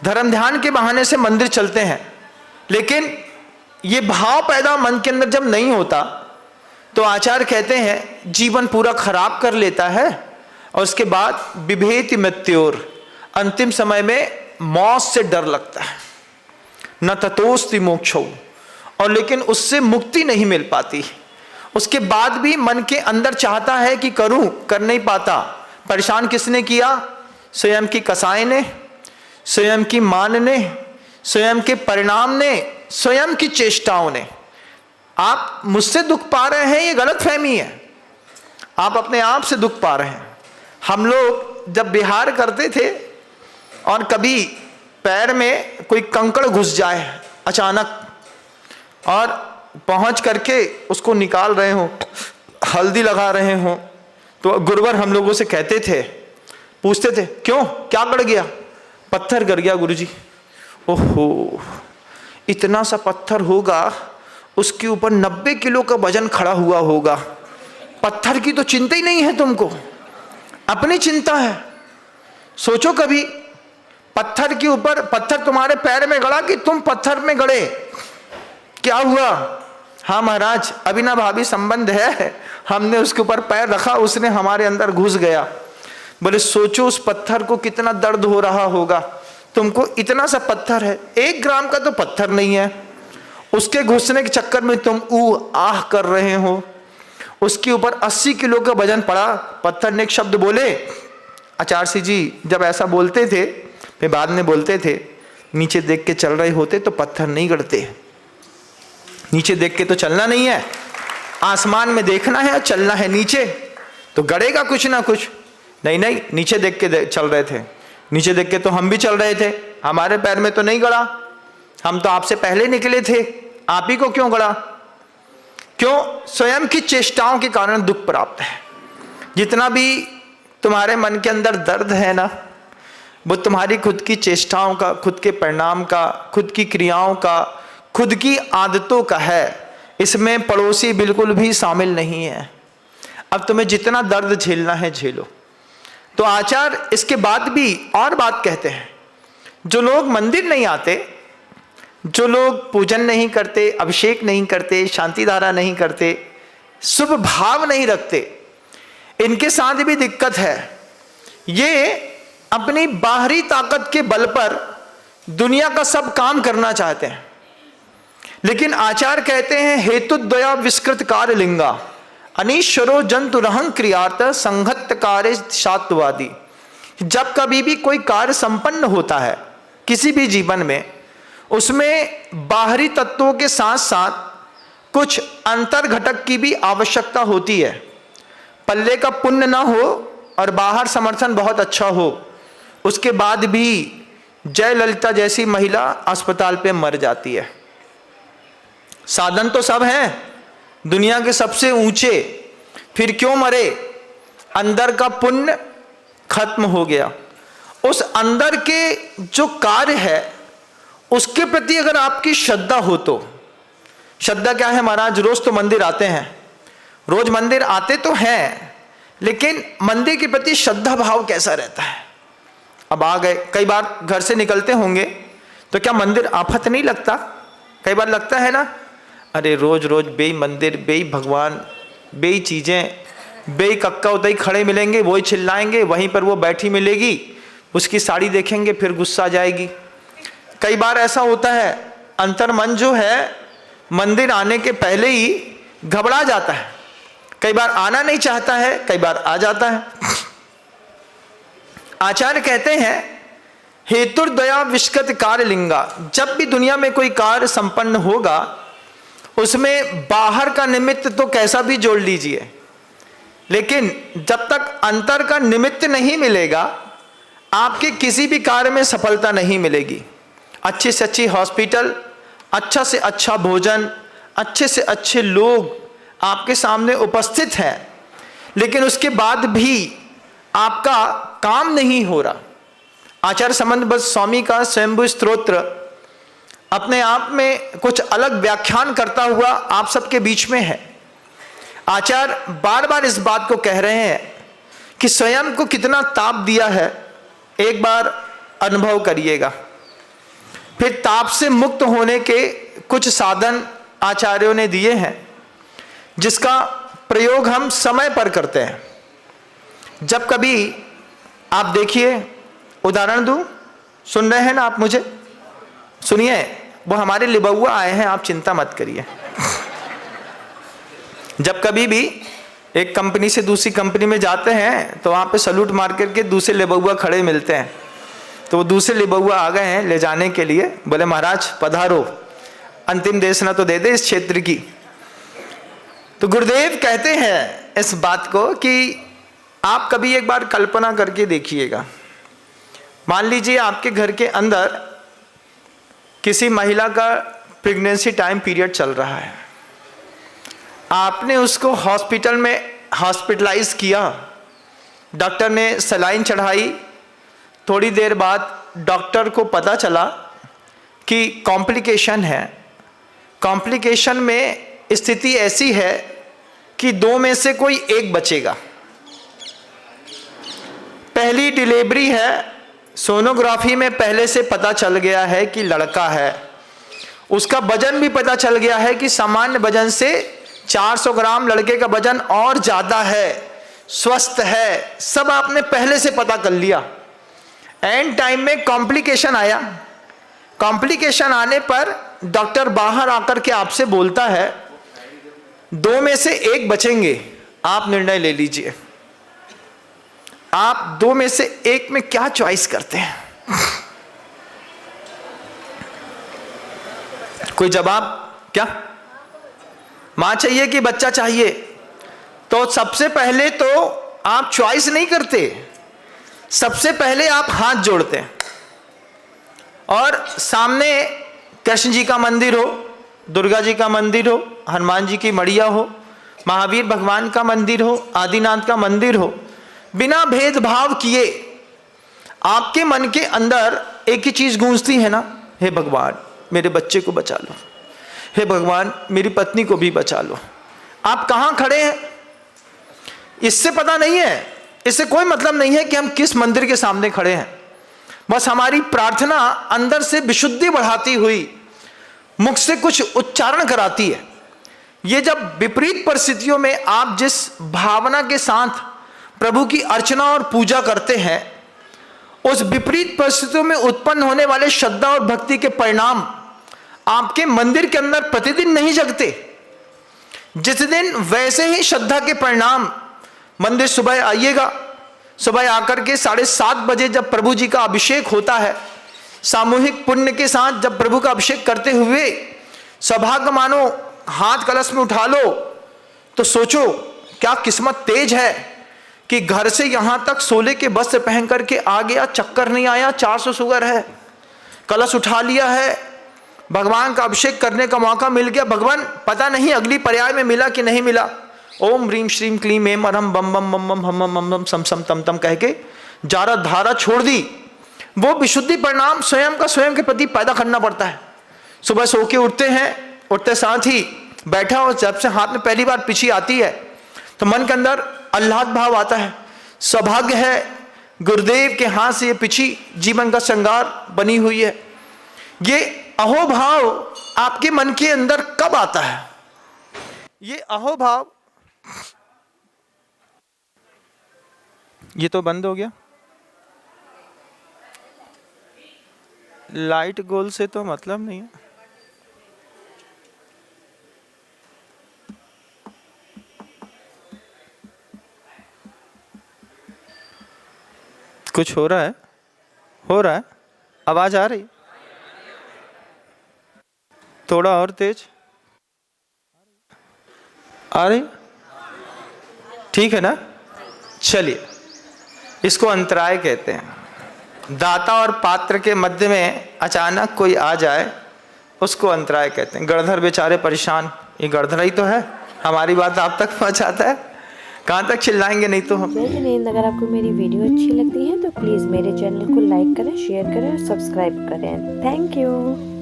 धर्म ध्यान के बहाने से मंदिर चलते हैं, लेकिन ये भाव पैदा मन के अंदर जब नहीं होता तो आचार्य कहते हैं जीवन पूरा खराब कर लेता है, और उसके बाद बिभेति मृत्योर, अंतिम समय में मौत से डर लगता है। न ततोस्ति मोक्षो, और लेकिन उससे मुक्ति नहीं मिल पाती। उसके बाद भी मन के अंदर चाहता है कि करूं, कर नहीं पाता। परेशान किसने किया? स्वयं की कसाई ने, स्वयं की मान ने, स्वयं के परिणाम ने, स्वयं की चेष्टाओं ने। आप मुझसे दुख पा रहे हैं, ये गलत फहमी है। आप अपने आप से दुख पा रहे हैं। हम लोग जब विहार करते थे और कभी पैर में कोई कंकड़ घुस जाए अचानक, और पहुंच करके उसको निकाल रहे हो, हल्दी लगा रहे हो, तो गुरुवर हम लोगों से कहते थे, पूछते थे क्यों, क्या गड़ गया? पत्थर गड़ गया गुरुजी। ओहो, इतना सा पत्थर होगा, उसके ऊपर 90 किलो का वजन खड़ा हुआ होगा। पत्थर की तो चिंता ही नहीं है तुमको, अपनी चिंता है। सोचो कभी, पत्थर के ऊपर, पत्थर तुम्हारे पैर में गड़ा कि तुम पत्थर में गड़े, क्या हुआ? हाँ महाराज, अविनाभावी संबंध है, हमने उसके ऊपर पैर रखा, उसने हमारे अंदर घुस गया। बोले सोचो उस पत्थर को कितना दर्द हो रहा होगा। तुमको इतना सा पत्थर है, 1 ग्राम का तो पत्थर नहीं है, उसके घुसने के चक्कर में तुम आह कर रहे हो। उसके ऊपर 80 किलो का वजन पड़ा। पत्थर ने एक शब्द बोले, आचार्य सिंह जी जब ऐसा बोलते थे, फिर बाद में बोलते थे, नीचे देख के चल रहे होते तो पत्थर नहीं गड़ते। नीचे देख के तो चलना नहीं है, आसमान में देखना है, चलना है नीचे, तो गड़ेगा कुछ ना कुछ। नहीं नहीं, नीचे देख के चल रहे थे, नीचे देख के तो हम भी चल रहे थे, हमारे पैर में तो नहीं गड़ा, हम तो आपसे पहले निकले थे, आप ही को क्यों गड़ा? क्यों? स्वयं की चेष्टाओं के कारण दुख प्राप्त है। जितना भी तुम्हारे मन के अंदर दर्द है ना, वो तुम्हारी खुद की चेष्टाओं का, खुद के परिणाम का, खुद की क्रियाओं का, खुद की आदतों का है। इसमें पड़ोसी बिल्कुल भी शामिल नहीं है। अब तुम्हें जितना दर्द झेलना है झेलो। तो आचार्य इसके बाद भी और बात कहते हैं, जो लोग मंदिर नहीं आते, जो लोग पूजन नहीं करते, अभिषेक नहीं करते, शांति धारा नहीं करते, शुभ भाव नहीं रखते, इनके साथ भी दिक्कत है। ये अपनी बाहरी ताकत के बल पर दुनिया का सब काम करना चाहते हैं, लेकिन आचार्य कहते हैं हेतुद्वया विस्कृत कार्य लिंगा अनीश्वरो जंतु रहं क्रियार्थ संघत्त कार्य शात्वादी। जब कभी भी कोई कार्य संपन्न होता है किसी भी जीवन में, उसमें बाहरी तत्वों के साथ साथ कुछ अंतर घटक की भी आवश्यकता होती है। पल्ले का पुण्य ना हो और बाहर समर्थन बहुत अच्छा हो, उसके बाद भी जयललिता जैसी महिला अस्पताल पे मर जाती है। साधन तो सब हैं, दुनिया के सबसे ऊंचे, फिर क्यों मरे? अंदर का पुण्य खत्म हो गया। उस अंदर के जो कार्य है उसके प्रति अगर आपकी श्रद्धा हो तो, श्रद्धा क्या है महाराज? रोज तो मंदिर आते हैं, रोज मंदिर आते तो हैं, लेकिन मंदिर के प्रति श्रद्धा भाव कैसा रहता है? अब आ गए, कई बार घर से निकलते होंगे तो क्या मंदिर आफत नहीं लगता? कई बार लगता है ना, अरे रोज रोज बेई मंदिर, बेई भगवान, बेई चीजें, बेई कक्का उतई खड़े मिलेंगे, वही चिल्लाएंगे, वहीं पर वो बैठी मिलेगी, उसकी साड़ी देखेंगे फिर गुस्सा आ जाएगी। कई बार ऐसा होता है, अंतर मन जो है मंदिर आने के पहले ही घबरा जाता है, कई बार आना नहीं चाहता है, कई बार आ जाता है। आचार्य कहते हैं हेतुर्दया विष्कृत कार्य लिंगा। जब भी दुनिया में कोई कार्य संपन्न होगा उसमें बाहर का निमित्त तो कैसा भी जोड़ लीजिए, लेकिन जब तक अंतर का निमित्त नहीं मिलेगा आपके किसी भी कार्य में सफलता नहीं मिलेगी। अच्छी से अच्छी हॉस्पिटल, अच्छा से अच्छा भोजन, अच्छे से अच्छे लोग आपके सामने उपस्थित हैं, लेकिन उसके बाद भी आपका काम नहीं हो रहा। आचार्य समन्वय स्वामी का स्वयंभू स्तोत्र अपने आप में कुछ अलग व्याख्यान करता हुआ आप सबके बीच में है। आचार्य बार बार इस बात को कह रहे हैं कि स्वयं को कितना ताप दिया है, एक बार अनुभव करिएगा। फिर ताप से मुक्त होने के कुछ साधन आचार्यों ने दिए हैं, जिसका प्रयोग हम समय पर करते हैं। जब कभी आप देखिए, उदाहरण दूं, सुन रहे हैं ना आप? मुझे सुनिए, वो हमारे लिबुआ आए हैं, आप चिंता मत करिए। जब कभी भी एक कंपनी से दूसरी कंपनी में जाते हैं तो वहां पे सलूट मार करके दूसरे लिबुआ खड़े मिलते हैं। तो वो दूसरे लिबुआ आ गए हैं ले जाने के लिए, बोले महाराज पधारो, अंतिम देशना तो दे दे इस क्षेत्र की। तो गुरुदेव कहते हैं इस बात को कि आप कभी एक बार कल्पना करके देखिएगा, मान लीजिए आपके घर के अंदर किसी महिला का प्रेगनेंसी टाइम पीरियड चल रहा है, आपने उसको हॉस्पिटल में हॉस्पिटलाइज किया, डॉक्टर ने सलाइन चढ़ाई, थोड़ी देर बाद डॉक्टर को पता चला कि कॉम्प्लिकेशन है। कॉम्प्लिकेशन में स्थिति ऐसी है कि दो में से कोई एक बचेगा। पहली डिलीवरी है, सोनोग्राफी में पहले से पता चल गया है कि लड़का है, उसका वजन भी पता चल गया है कि सामान्य वजन से 400 ग्राम लड़के का वजन और ज्यादा है, स्वस्थ है, सब आपने पहले से पता कर लिया। एंड टाइम में कॉम्प्लिकेशन आया। कॉम्प्लिकेशन आने पर डॉक्टर बाहर आकर के आपसे बोलता है दो में से एक बचेंगे, आप निर्णय ले लीजिए। आप दो में से एक में क्या चॉइस करते हैं? कोई जवाब? क्या मां चाहिए कि बच्चा चाहिए? तो सबसे पहले तो आप चॉइस नहीं करते, सबसे पहले आप हाथ जोड़ते हैं और सामने कृष्ण जी का मंदिर हो, दुर्गा जी का मंदिर हो, हनुमान जी की मड़िया हो, महावीर भगवान का मंदिर हो, आदिनाथ का मंदिर हो, बिना भेदभाव किए आपके मन के अंदर एक ही चीज गूंजती है ना, हे भगवान मेरे बच्चे को बचा लो, हे भगवान मेरी पत्नी को भी बचा लो। आप कहां खड़े हैं इससे पता नहीं है, इससे कोई मतलब नहीं है कि हम किस मंदिर के सामने खड़े हैं। बस हमारी प्रार्थना अंदर से विशुद्धि बढ़ाती हुई मुख से कुछ उच्चारण कराती है। ये जब विपरीत परिस्थितियों में आप जिस भावना के साथ प्रभु की अर्चना और पूजा करते हैं, उस विपरीत परिस्थितियों में उत्पन्न होने वाले श्रद्धा और भक्ति के परिणाम आपके मंदिर के अंदर प्रतिदिन नहीं जगते। जिस दिन वैसे ही श्रद्धा के परिणाम मंदिर सुबह आइएगा, सुबह आकर के 7:30 बजे जब प्रभु जी का अभिषेक होता है, सामूहिक पुण्य के साथ जब प्रभु का अभिषेक करते हुए सौभाग्य मानो हाथ कलश में उठा लो, तो सोचो क्या किस्मत तेज है कि घर से यहां तक सोले के वस्त्र पहन करके आ गया, चक्कर नहीं आया, 400 शुगर है, कलश उठा लिया है, भगवान का अभिषेक करने का मौका मिल गया। भगवान पता नहीं अगली पर्याय में मिला कि नहीं मिला। ओम ह्रीम श्रीम क्लीम एम अरम बम बम बम बम हम बम बम सम सम तम तम कह के जारा धारा छोड़ दी। वो विशुद्धि परिणाम स्वयं का स्वयं के प्रति पैदा करना पड़ता है। सुबह सो के उठते हैं, उठते साथ ही बैठा और जब से हाथ में पहली बार पिछी आती है तो मन के अंदर आह्लाद भाव आता है। सौभाग्य है गुरुदेव के हाथ से ये पिछी जीवन का श्रृंगार बनी हुई है। ये अहोभाव आपके मन के अंदर कब आता है? ये अहोभाव, ये तो बंद हो गया, लाइट गोल से तो मतलब नहीं है। कुछ हो रहा है, हो रहा है, आवाज आ रही, थोड़ा और तेज आ रही, ठीक है ना? चलिए, इसको अंतराय कहते हैं। दाता और पात्र के मध्य में अचानक कोई आ जाए उसको अंतराय कहते हैं। गणधर बेचारे परेशान, ये गणधर ही तो है, हमारी बात आप तक पहुंचाता है, कहाँ तक चिल्लाएंगे नहीं तो हम। जय हिंद। अगर आपको मेरी वीडियो अच्छी लगती है तो प्लीज़ मेरे चैनल को लाइक करें, शेयर करें और सब्सक्राइब करें। Thank you.